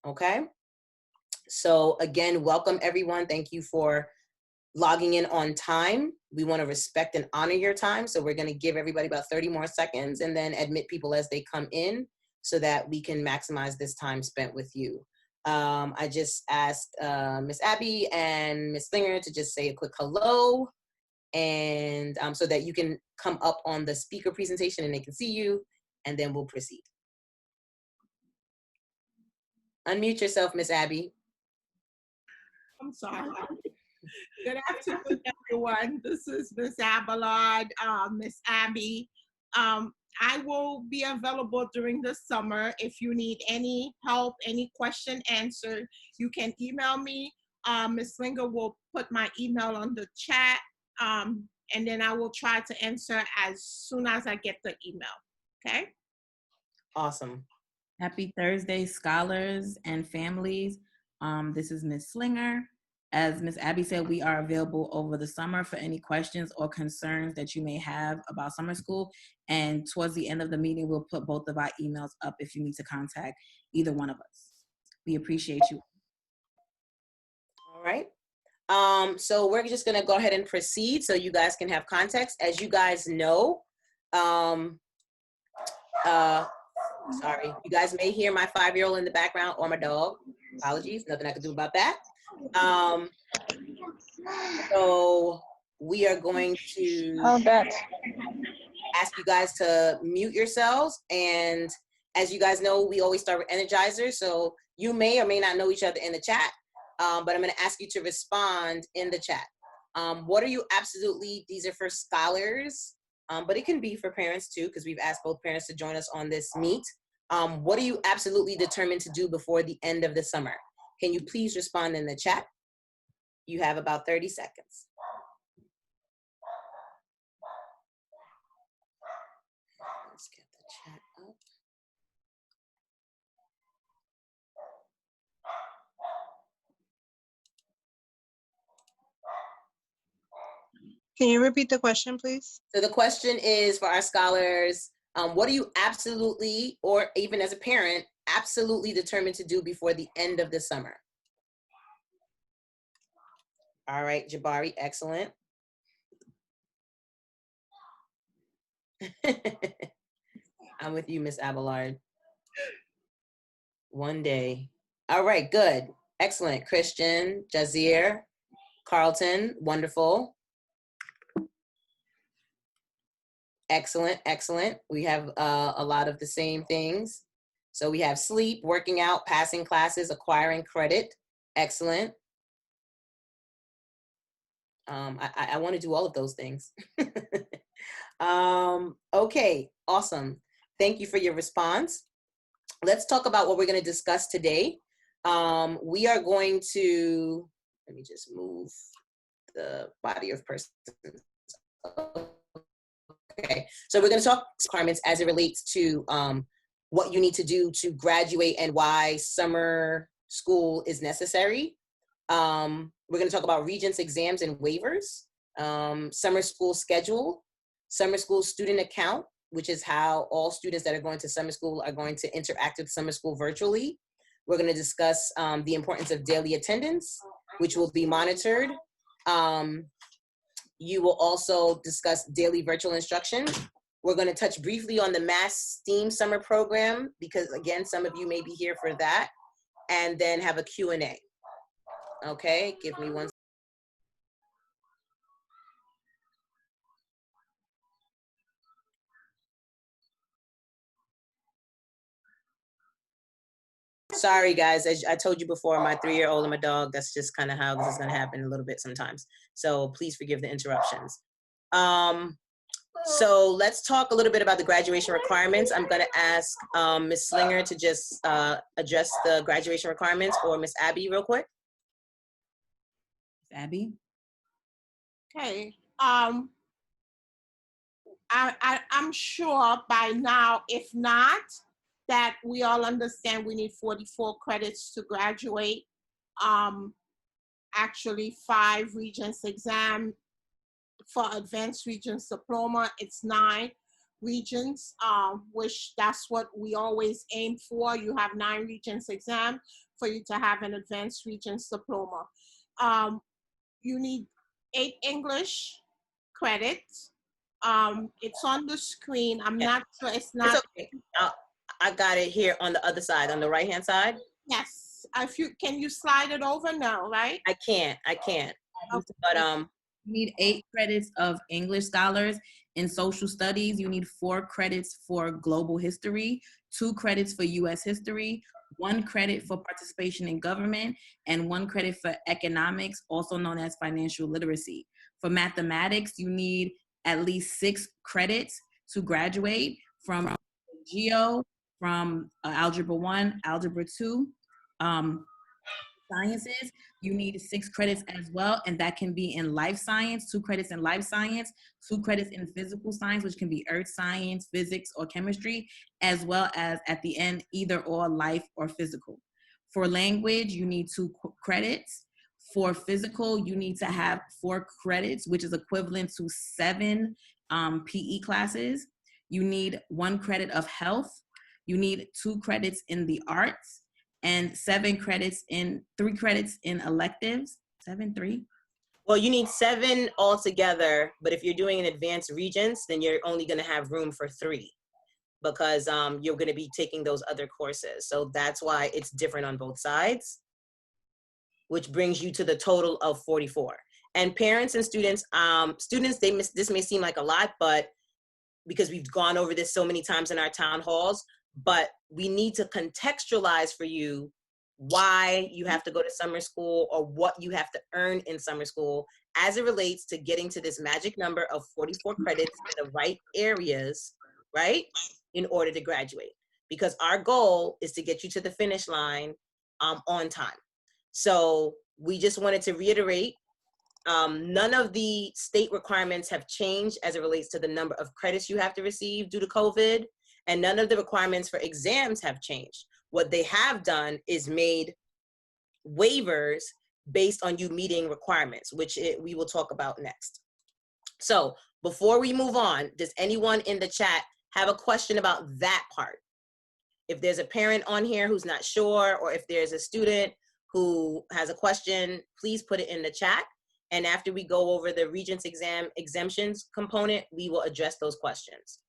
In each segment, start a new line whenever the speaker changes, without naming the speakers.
Okay. So again, welcome everyone. Thank you for logging in on time. We want to respect and honor your time. So we're going to give everybody about 30 more seconds and then admit people as they come in so that we can maximize this time spent with you. I just asked Miss Abby and Miss Slinger to just say a quick hello, and so that you can come up on the speaker presentation and they can see you, and then we'll proceed. Unmute yourself, Miss Abby.
I'm sorry. Good afternoon, everyone. This is Miss Abelard, Miss Abby. I will be available during the summer. If you need any help, any question answered, you can email me. Ms. Linger will put my email on the chat, and then I will try to answer as soon as I get the email. Okay?
Awesome.
Happy Thursday, scholars and families. This is Ms. Slinger. As Ms. Abby said, we are available over the summer for any questions or concerns that you may have about summer school. And towards the end of the meeting, we'll put both of our emails up if you need to contact either one of us. We appreciate you.
All right. So we're just gonna go ahead and proceed so you guys can have context. As you guys know, sorry, you guys may hear my 5-year-old in the background or my dog. Apologies, nothing I can do about that. So we are going to ask you guys to mute yourselves. And as you guys know, we always start with energizers. So you may or may not know each other in the chat, but I'm going to ask you to respond in the chat. What are you absolutely, these are for scholars, but it can be for parents too, because we've asked both parents to join us on this meet. What are you absolutely determined to do before the end of the summer? Can you please respond in the chat? You have about 30 seconds. Let's get the chat up.
Can you repeat the question, please?
So the question is for our scholars, what are you absolutely, or even as a parent, absolutely determined to do before the end of the summer? All right, Jabari, excellent. I'm with you, Miss Abelard. One day. All right, good. Excellent. Christian, Jazir, Carlton, wonderful. Excellent, excellent. We have a lot of the same things. So we have sleep, working out, passing classes, acquiring credit. Excellent. I want to do all of those things. Okay, awesome. Thank you for your response. Let's talk about what we're going to discuss today. We are going to, let me just move the body of persons. Okay, so we're going to talk requirements as it relates to what you need to do to graduate and why summer school is necessary. We're going to talk about Regents exams and waivers, summer school schedule, summer school student account, which is how all students that are going to summer school are going to interact with summer school virtually. We're going to discuss the importance of daily attendance, which will be monitored. You will also discuss daily virtual instruction. We're going to touch briefly on the Mass STEAM summer program, because again, some of you may be here for that, and then have a Q&A. Okay, give me one. Sorry, guys. As I told you before, my 3-year-old and my dog, that's just kind of how this is going to happen a little bit sometimes. So please forgive the interruptions. So let's talk a little bit about the graduation requirements. I'm going to ask Ms. Slinger to just address the graduation requirements, or Ms. Abby real quick.
Abby?
Okay. I'm sure by now, if not, that we all understand we need 44 credits to graduate. Actually 5 Regents exam. For advanced Regents diploma, it's 9 Regents, which that's what we always aim for. You have 9 Regents exam. for you to have an advanced Regents diploma. You need 8 English credits. It's on the screen. I'm not sure. It's not.
It's okay. I got it here on the other side, on the right-hand side.
Yes. If you can, you slide it over now, right?
I can't.
Okay.
But
You need 8 credits of English scholars. In social studies, you need 4 credits for global history, 2 credits for US history, 1 credit for participation in government, and 1 credit for economics, also known as financial literacy. For mathematics, you need at least 6 credits to graduate from Geo, from Algebra 1, Algebra 2. Sciences, you need 6 credits as well, and that can be in life science, 2 credits in life science, 2 credits in physical science, which can be earth science, physics, or chemistry, as well as at the end, either or life or physical. For language, you need 2 credits. For physical, you need to have 4 credits, which is equivalent to 7 PE classes. You need 1 credit of health. You need 2 credits in the arts, and 3 credits in electives. 3?
well, you need 7 altogether, but if you're doing an advanced Regents, then you're only going to have room for 3 because you're going to be taking those other courses. So that's why it's different on both sides, which brings you to the total of 44. And parents and students, this may seem like a lot, but because we've gone over this so many times in our town halls, but we need to contextualize for you why you have to go to summer school or what you have to earn in summer school as it relates to getting to this magic number of 44 credits in the right areas, right, in order to graduate. Because our goal is to get you to the finish line on time. So we just wanted to reiterate, none of the state requirements have changed as it relates to the number of credits you have to receive due to COVID. And none of the requirements for exams have changed. What they have done is made waivers based on you meeting requirements, which we will talk about next. So before we move on, does anyone in the chat have a question about that part? If there's a parent on here who's not sure, or if there's a student who has a question, please put it in the chat. And after we go over the Regents exam exemptions component, we will address those questions.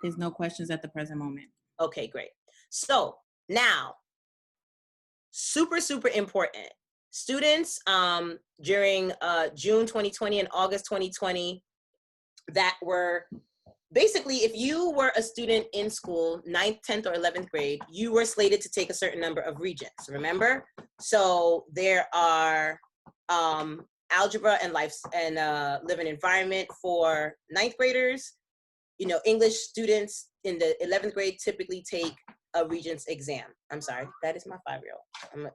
There's no questions at the present moment.
Okay, great. So now, super important. Students during June 2020 and August 2020 that were, basically, if you were a student in school, 9th, 10th, or 11th grade, you were slated to take a certain number of Regents, remember? So there are algebra and life and living environment for 9th graders. You know, English students in the 11th grade typically take a Regents exam. I'm sorry, that is my 5-year-old.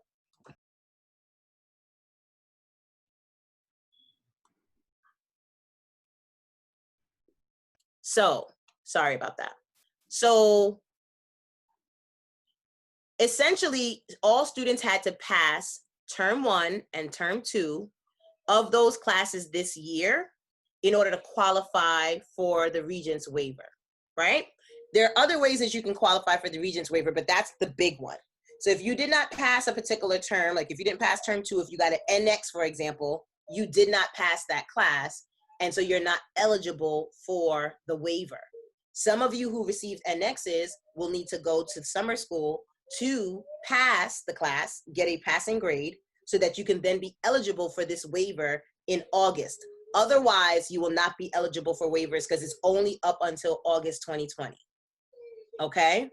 So, sorry about that. So, essentially, all students had to pass term 1 and term 2 of those classes this year in order to qualify for the Regents Waiver, right? There are other ways that you can qualify for the Regents Waiver, but that's the big one. So if you did not pass a particular term, like if you didn't pass term 2, if you got an NX, for example, you did not pass that class, and so you're not eligible for the waiver. Some of you who received NXs will need to go to summer school to pass the class, get a passing grade, so that you can then be eligible for this waiver in August. Otherwise, you will not be eligible for waivers because it's only up until August 2020. Okay?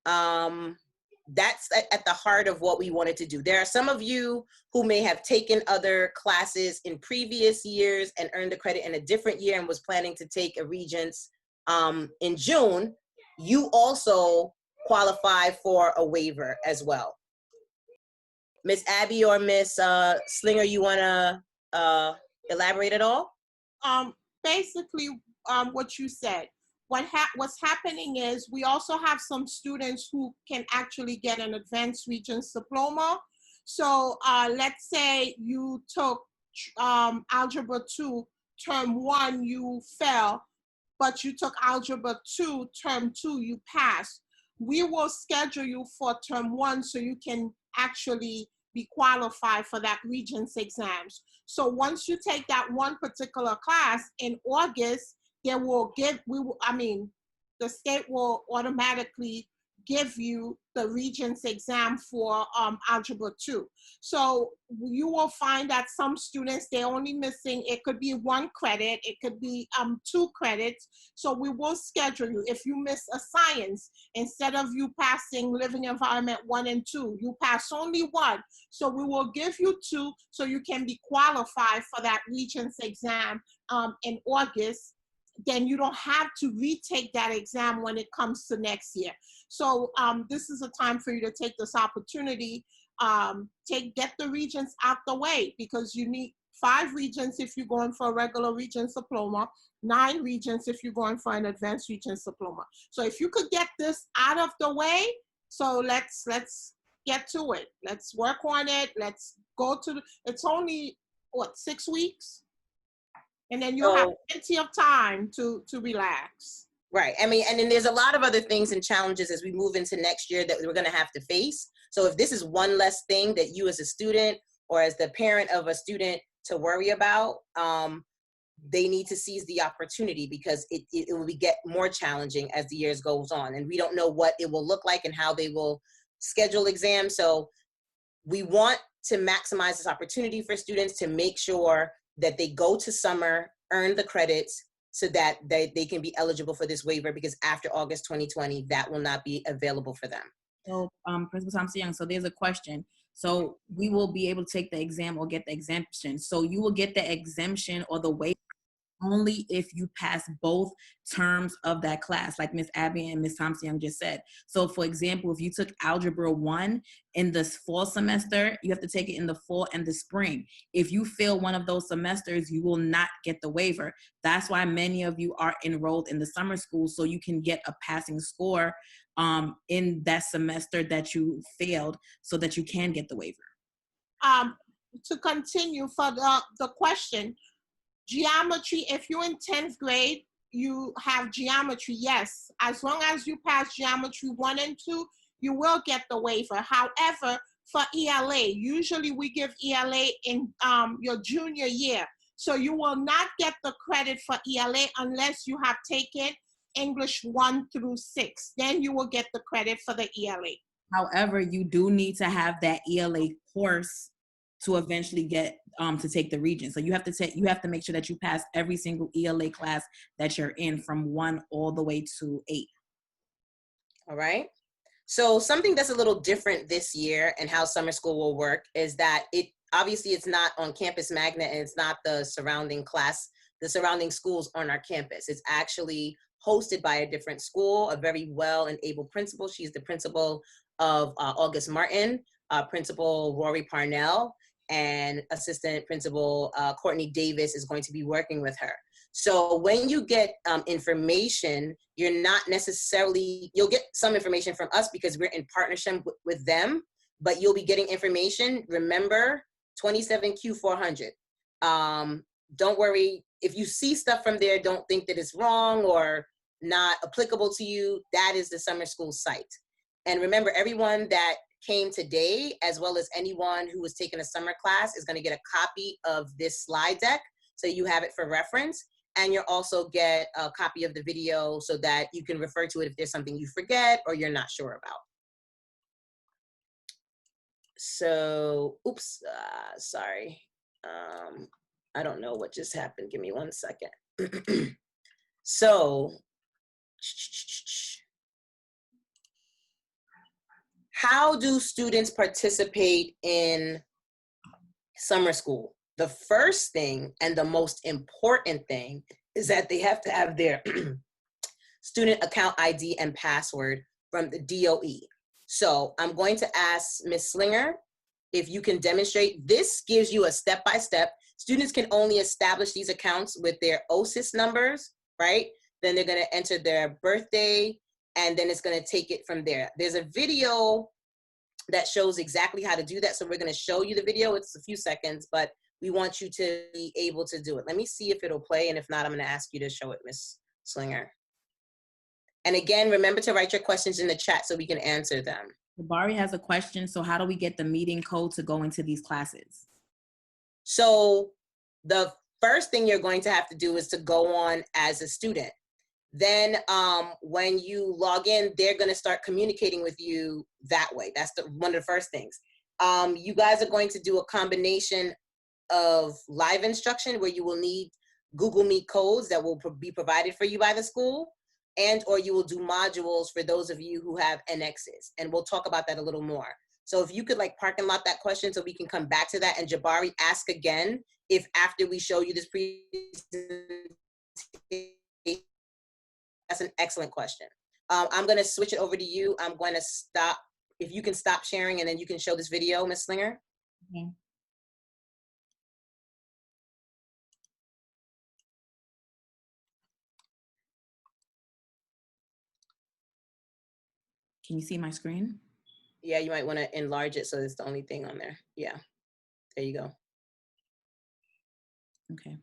That's at the heart of what we wanted to do. There are some of you who may have taken other classes in previous years and earned the credit in a different year and was planning to take a Regents in June. You also qualify for a waiver as well. Miss Abby or Miss Slinger, you want to elaborate at all?
Basically, what you said. What's happening is we also have some students who can actually get an advanced Regents diploma. So let's say you took Algebra 2, term 1, you fell, but you took Algebra 2, term 2, you passed. we will schedule you for term 1 so you can actually be qualified for that Regents exams. So once you take that one particular class in August, they will give, the state will automatically give you the Regents exam for Algebra 2. So you will find that some students, they're only missing, it could be 1 credit, it could be 2 credits. So we will schedule you. If you miss a science, instead of you passing living environment 1 and 2, you pass only 1. So we will give you 2 so you can be qualified for that Regents exam in August. Then you don't have to retake that exam when it comes to next year. So this is a time for you to take this opportunity, get the Regents out the way, because you need 5 Regents if you're going for a regular Regents diploma, 9 Regents if you're going for an advanced Regents diploma. So if you could get this out of the way, so let's get to it. Let's work on it. Let's go to, it's only, what, 6 weeks? And then you'll have plenty of time to relax.
Right. I mean, and then there's a lot of other things and challenges as we move into next year that we're going to have to face. So if this is one less thing that you as a student or as the parent of a student to worry about, they need to seize the opportunity, because it will get more challenging as the years goes on. And we don't know what it will look like and how they will schedule exams. So we want to maximize this opportunity for students to make sure that they go to summer, earn the credits, so that they can be eligible for this waiver, because after August 2020, that will not be available for them.
So, Principal Thompson-Young, so there's a question. So we will be able to take the exam or get the exemption. So you will get the exemption or the waiver only if you pass both terms of that class, like Miss Abby and Miss Thompson-Young just said. So for example, if you took Algebra 1 in the fall semester, you have to take it in the fall and the spring. If you fail one of those semesters, you will not get the waiver. That's why many of you are enrolled in the summer school, so you can get a passing score in that semester that you failed, so that you can get the waiver.
To continue for the question, geometry, if you're in 10th grade, you have geometry, yes. As long as you pass geometry 1 and 2, you will get the waiver. However, for ELA, usually we give ELA in your junior year. So you will not get the credit for ELA unless you have taken English 1 through 6. Then you will get the credit for the ELA.
However, you do need to have that ELA course to eventually get to take the Regents. So you have to make sure that you pass every single ELA class that you're in from 1 all the way to 8.
All right. So something that's a little different this year and how summer school will work is that obviously it's not on campus magnet, and it's not the surrounding schools on our campus. It's actually hosted by a different school, a very well and able principal. She's the principal of August Martin, Principal Rory Parnell, and Assistant Principal Courtney Davis is going to be working with her. So when you get information, you're not necessarily, you'll get some information from us because we're in partnership with them, but you'll be getting information. Remember, 27Q400. Don't worry, if you see stuff from there, don't think that it's wrong or not applicable to you. That is the summer school site. And remember, everyone that came today, as well as anyone who was taking a summer class, is going to get a copy of this slide deck, so you have it for reference. And you'll also get a copy of the video so that you can refer to it if there's something you forget or you're not sure about. So, oops, sorry. I don't know what just happened. Give me 1 second. So, how do students participate in summer school? The first thing and the most important thing is that they have to have their student account ID and password from the DOE. So I'm going to ask Ms. Slinger if you can demonstrate. This gives you a step-by-step. Students can only establish these accounts with their OSIS numbers, right? Then they're gonna enter their birthday, and then it's gonna take it from there. There's a video that shows exactly how to do that. So we're gonna show you the video. It's a few seconds, but we want you to be able to do it. Let me see if it'll play, and if not, I'm gonna ask you to show it, Ms. Slinger. And again, remember to write your questions in the chat so we can answer them.
Bari has a question. So how do we get the meeting code to go into these classes?
So the first thing you're going to have to do is to go on as a student. Then when you log in, they're going to start communicating with you that way. That's one of the first things. You guys are going to do a combination of live instruction where you will need Google Meet codes that will be provided for you by the school, and or you will do modules for those of you who have NXs. And we'll talk about that a little more. So if you could like parking lot that question so we can come back to that. And Jabari, ask again if after we show you this presentation. That's an excellent question. I'm going to switch it over to you. I'm going to stop. If you can stop sharing and then you can show this video, Ms. Slinger.
Okay. Can you see my screen?
Yeah, you might want to enlarge it so it's the only thing on there. Yeah, there you go.
Okay.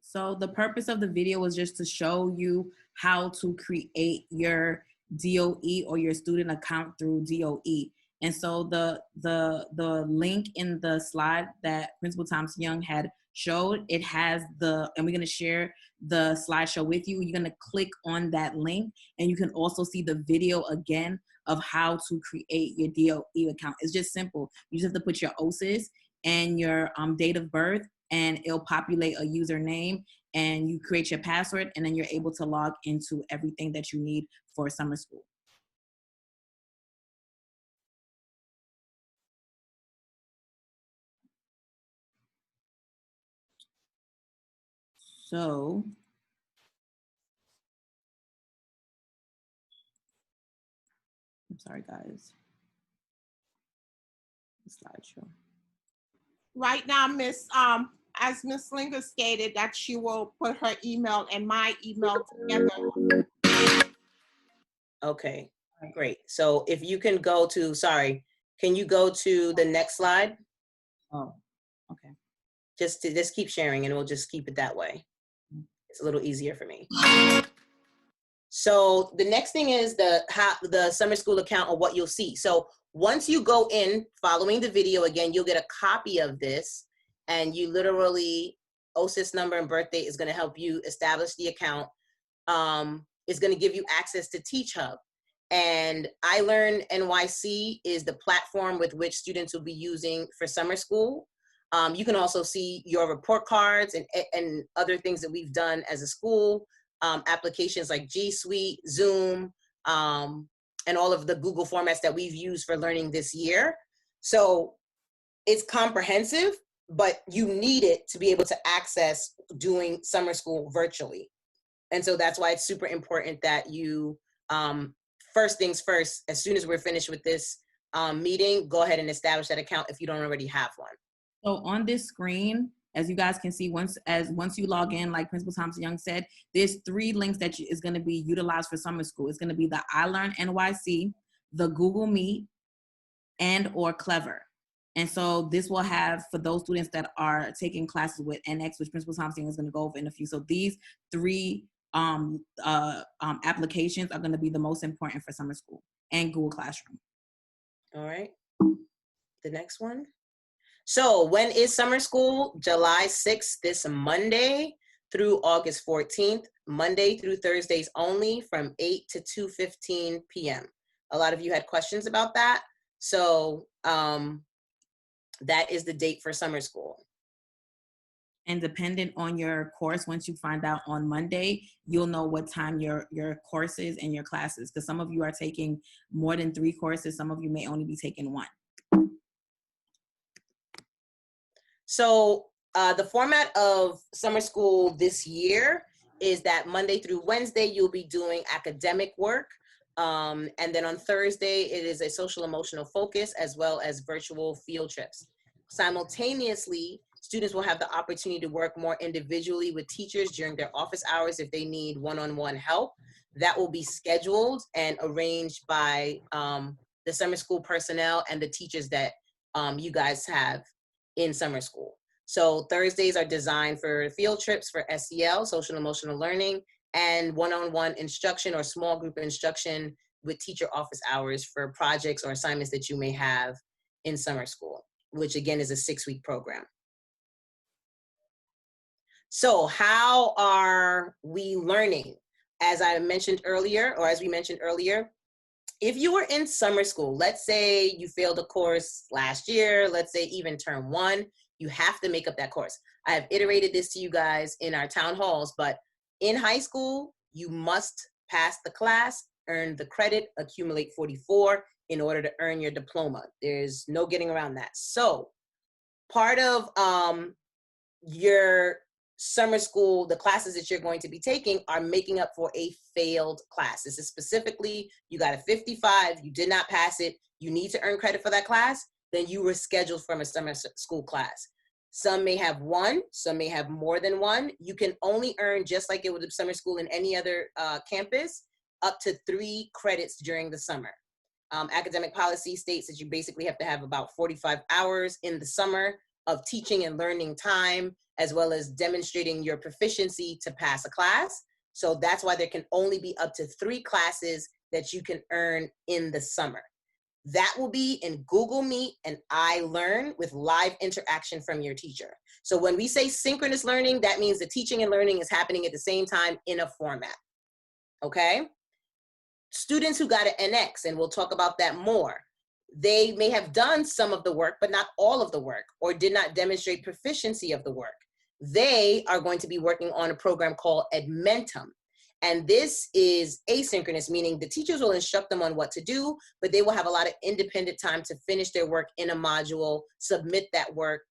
So the purpose of the video was just to show you how to create your DOE or your student account through DOE. And so the link in the slide that Principal Thompson Young had showed, it has and we're gonna share the slideshow with you. You're gonna click on that link and you can also see the video again of how to create your DOE account. It's just simple. You just have to put your OSIS and your date of birth, and it'll populate a username and you create your password, and then you're able to log into everything that you need for summer school. So, I'm sorry guys, the slideshow.
Right now, as Ms. Slinger stated, that she will put her email and my email together.
Okay, great. So if you can go to, can you go to the next slide?
Oh, okay.
Just keep sharing and we'll just keep it that way. It's a little easier for me. So the next thing is the summer school account, or what you'll see. So once you go in following the video again, you'll get a copy of this, and you literally, OSIS number and birthday is going to help you establish the account. It's going to give you access to Teach Hub. And iLearn NYC is the platform with which students will be using for summer school. You can also see your report cards and other things that we've done as a school, applications like G Suite, Zoom, and all of the Google formats that we've used for learning this year. So it's comprehensive, but you need it to be able to access doing summer school virtually. And so that's why it's super important that you, first things first, as soon as we're finished with this meeting, go ahead and establish that account if you don't already have one.
So on this screen, as you guys can see, once you log in, like Principal Thompson Young said, there's 3 links that is going to be utilized for summer school. It's going to be the iLearn NYC, the Google Meet, and or Clever. And so this will have, for those students that are taking classes with NX, which Principal Thompson is going to go over in a few. So these 3 applications are going to be the most important for summer school, and Google Classroom.
All right. The next one. So when is summer school? July 6th, this Monday through August 14th, Monday through Thursdays only from 8 to 2:15 p.m. A lot of you had questions about that. So that is the date for summer school.
And dependent on your course, once you find out on Monday, you'll know what time your courses and your classes, because some of you are taking more than 3 courses. Some of you may only be taking 1.
So the format of summer school this year is that Monday through Wednesday, you'll be doing academic work. And then on Thursday, it is a social emotional focus as well as virtual field trips. Simultaneously, students will have the opportunity to work more individually with teachers during their office hours if they need one-on-one help. That will be scheduled and arranged by the summer school personnel and the teachers that you guys have in summer school. So Thursdays are designed for field trips for SEL, social and emotional learning, and one-on-one instruction or small group instruction with teacher office hours for projects or assignments that you may have in summer school, which again is a 6-week program. So how are we learning? As I mentioned earlier, or as we mentioned earlier, if you were in summer school, let's say you failed a course last year, let's say even term 1, you have to make up that course. I have iterated this to you guys in our town halls, but in high school, you must pass the class, earn the credit, accumulate 44 in order to earn your diploma. There's no getting around that. So part of your summer school, the classes that you're going to be taking are making up for a failed class. This is specifically, you got a 55, you did not pass it, you need to earn credit for that class, then you were scheduled from a summer school class. Some may have 1, some may have more than 1. You can only earn, just like it would be summer school in any other campus, up to 3 credits during the summer. Academic policy states that you basically have to have about 45 hours in the summer of teaching and learning time, as well as demonstrating your proficiency to pass a class. So that's why there can only be up to 3 classes that you can earn in the summer. That will be in Google Meet and iLearn with live interaction from your teacher. So when we say synchronous learning, that means the teaching and learning is happening at the same time in a format, okay? Students who got an NX, and we'll talk about that more, they may have done some of the work, but not all of the work, or did not demonstrate proficiency of the work. They are going to be working on a program called Edmentum. And this is asynchronous, meaning the teachers will instruct them on what to do, but they will have a lot of independent time to finish their work in a module, submit that work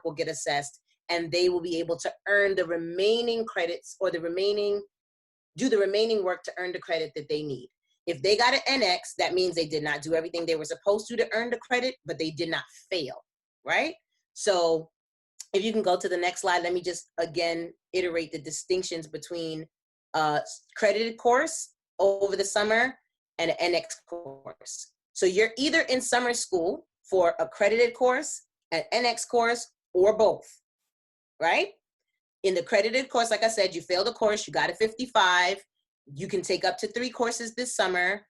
will get assessed, and they will be able to earn the remaining credits or do the remaining work to earn the credit that they need. If they got an NX, that means they did not do everything they were supposed to earn the credit, but they did not fail, right? So if you can go to the next slide, let me just again iterate the distinctions between credited course over the summer and an NX course. So you're either in summer school for a credited course, an NX course, or both, right? In the credited course, like I said, you failed a course, you got a 55, you can take up to 3 courses this summer,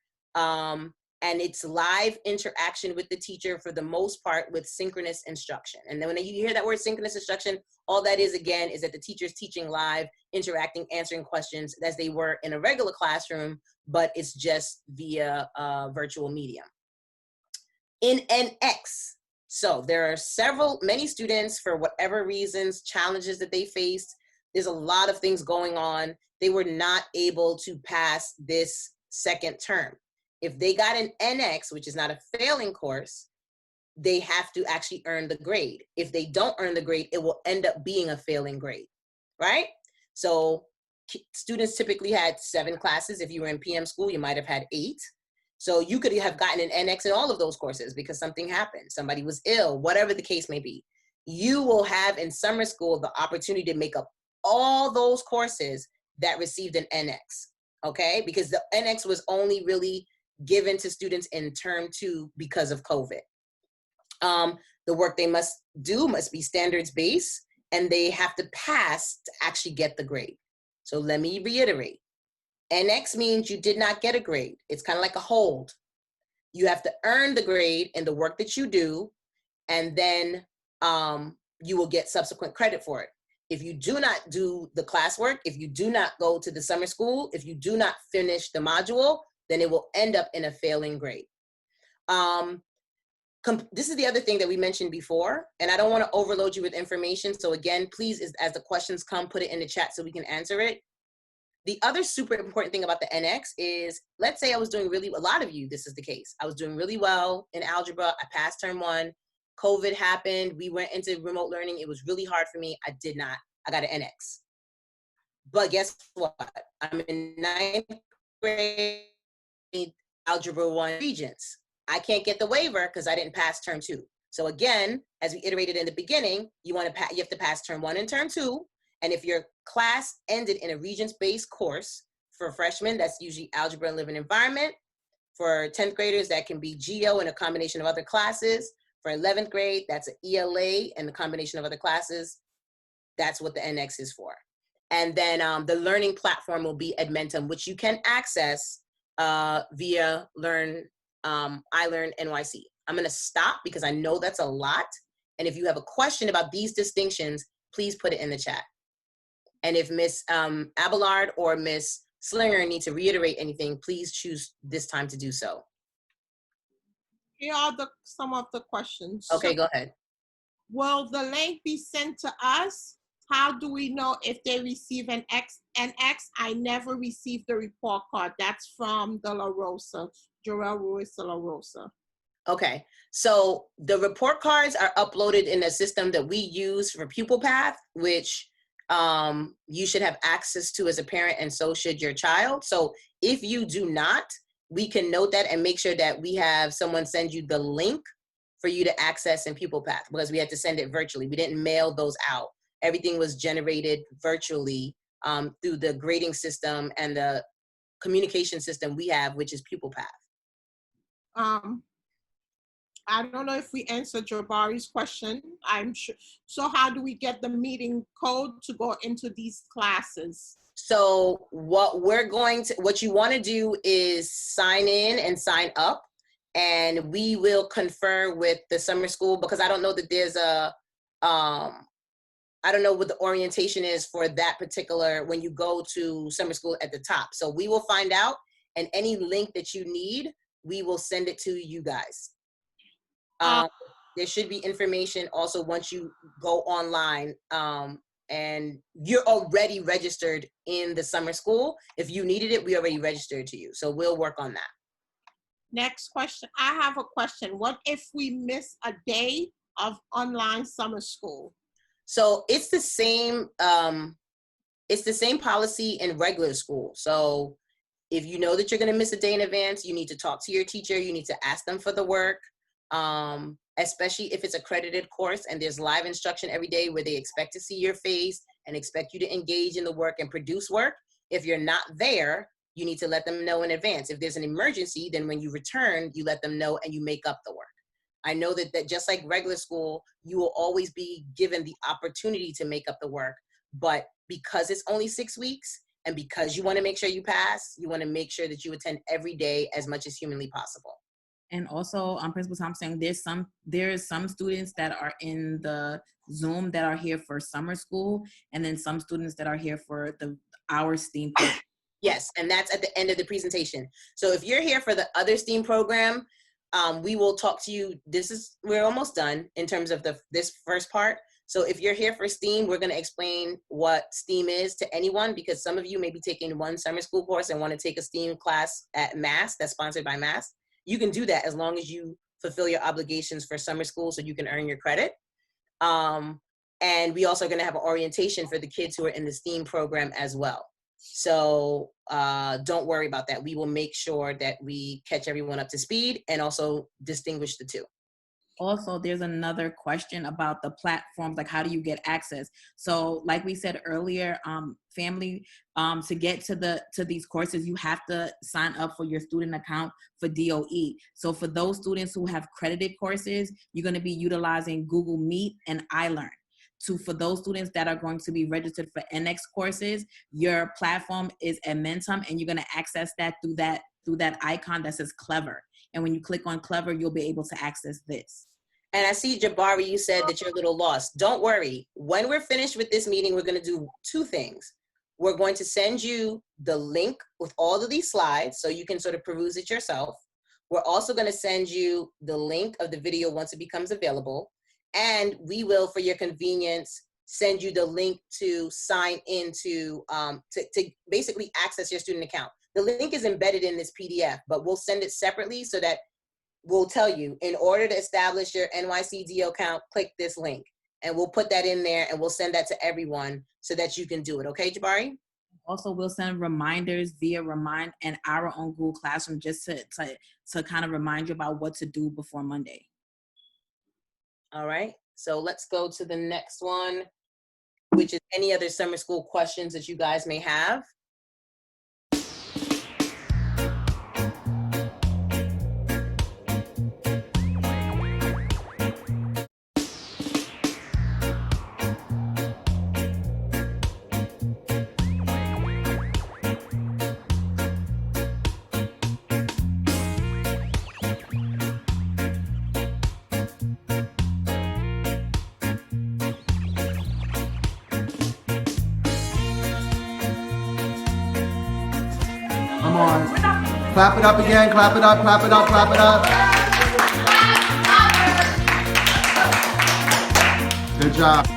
and it's live interaction with the teacher for the most part with synchronous instruction. And then when you hear that word synchronous instruction, all that is, again, is that the teacher's teaching live, interacting, answering questions as they were in a regular classroom, but it's just via virtual medium. In NX, so there are many students, for whatever reasons, challenges that they faced, there's a lot of things going on. They were not able to pass this second term. If they got an NX, which is not a failing course, they have to actually earn the grade. If they don't earn the grade, it will end up being a failing grade, right? So students typically had 7 classes. If you were in PM school, you might have had 8. So you could have gotten an NX in all of those courses because something happened. Somebody was ill, whatever the case may be. You will have in summer school the opportunity to make up all those courses that received an NX, okay? Because the NX was only really given to students in term 2 because of COVID. The work they must do must be standards based, and they have to pass to actually get the grade. So let me reiterate. NX means you did not get a grade. It's kind of like a hold. You have to earn the grade in the work that you do, and then you will get subsequent credit for it. If you do not do the classwork, if you do not go to the summer school, if you do not finish the module, then it will end up in a failing grade. This is the other thing that we mentioned before, and I don't want to overload you with information. So again, please, as the questions come, put it in the chat so we can answer it. The other super important thing about the NX is, let's say I was doing really, a lot of you, this is the case. I was doing really well in algebra. I passed term 1. COVID happened. We went into remote learning. It was really hard for me. I got an NX. But guess what? I'm in 9th grade, algebra 1 Regents. I can't get the waiver because I didn't pass term 2. So again, as we iterated in the beginning, you have to pass term 1 and term 2. And if your class ended in a Regents-based course, for freshmen, that's usually algebra and living environment. For 10th graders, that can be GEO and a combination of other classes. For 11th grade, that's an ELA and a combination of other classes. That's what the NX is for. And then the learning platform will be Edmentum, which you can access via iLearn NYC. I'm going to stop because I know that's a lot. And if you have a question about these distinctions, please put it in the chat. And if Ms. Abelard or Ms. Slinger need to reiterate anything, please choose this time to do so.
Here are some of the questions.
Okay, go ahead.
Will the link be sent to us? How do we know if they receive an NX? I never received the report card. That's from De La Rosa, Joel Ruiz De La Rosa.
Okay, so the report cards are uploaded in a system that we use for Pupil Path, which you should have access to as a parent, and so should your child. So if you do not, we can note that and make sure that we have someone send you the link for you to access in Pupil Path, because we had to send it virtually. We didn't mail those out. Everything was generated virtually through the grading system and the communication system we have, which is Pupil Path.
I don't know if we answered Jabari's question. I'm sure. So how do we get the meeting code to go into these classes?
So what you want to do is sign in and sign up, and we will confer with the summer school, because I don't know that there's I don't know what the orientation is for that particular, when you go to summer school at the top. So we will find out, and any link that you need, we will send it to you guys. There should be information also once you go online, and you're already registered in the summer school. If you needed it, we already registered to you. So we'll work on that.
Next question. I have a question. What if we miss a day of online summer school?
So it's the same policy in regular school. So if you know that you're going to miss a day in advance, you need to talk to your teacher. You need to ask them for the work, especially if it's a accredited course and there's live instruction every day where they expect to see your face and expect you to engage in the work and produce work. If you're not there, you need to let them know in advance. If there's an emergency, then when you return, you let them know and you make up the work. I know that just like regular school, you will always be given the opportunity to make up the work. But because it's only 6 weeks, and because you want to make sure you pass, you want to make sure that you attend every day as much as humanly possible.
And also, Principal Thompson, there's some students that are in the Zoom that are here for summer school, and then some students that are here for our STEAM program.
Yes, and that's at the end of the presentation. So if you're here for the other STEAM program, we will talk to you. We're almost done in terms of this first part. So if you're here for STEAM, we're going to explain what STEAM is to anyone, because some of you may be taking one summer school course and want to take a STEAM class at Mass that's sponsored by Mass. You can do that as long as you fulfill your obligations for summer school so you can earn your credit. And we also are going to have an orientation for the kids who are in the STEAM program as well. So don't worry about that. We will make sure that we catch everyone up to speed and also distinguish the two.
Also, there's another question about the platforms, like how do you get access? So like we said earlier, family, to get to these courses, you have to sign up for your student account for DOE. So for those students who have credited courses, you're going to be utilizing Google Meet and iLearn. for those students that are going to be registered for NX courses, your platform is Edmentum, and you're going to access that through that icon that says Clever. And when you click on Clever, you'll be able to access this.
And I see, Jabari, you said that you're a little lost. Don't worry. When we're finished with this meeting, we're going to do two things. We're going to send you the link with all of these slides so you can sort of peruse it yourself. We're also going to send you the link of the video once it becomes available. And we will, for your convenience, send you the link to sign into, to basically access your student account. The link is embedded in this PDF, but we'll send it separately so that we'll tell you, in order to establish your NYCDO account, click this link. And we'll put that in there and we'll send that to everyone so that you can do it. Okay, Jabari?
Also, we'll send reminders via Remind and our own Google Classroom just to kind of remind you about what to do before Monday.
All right, so let's go to the next one, which is any other summer school questions that you guys may have.
Come on. Clap it up again, clap it up, clap it up, clap it up. Good job.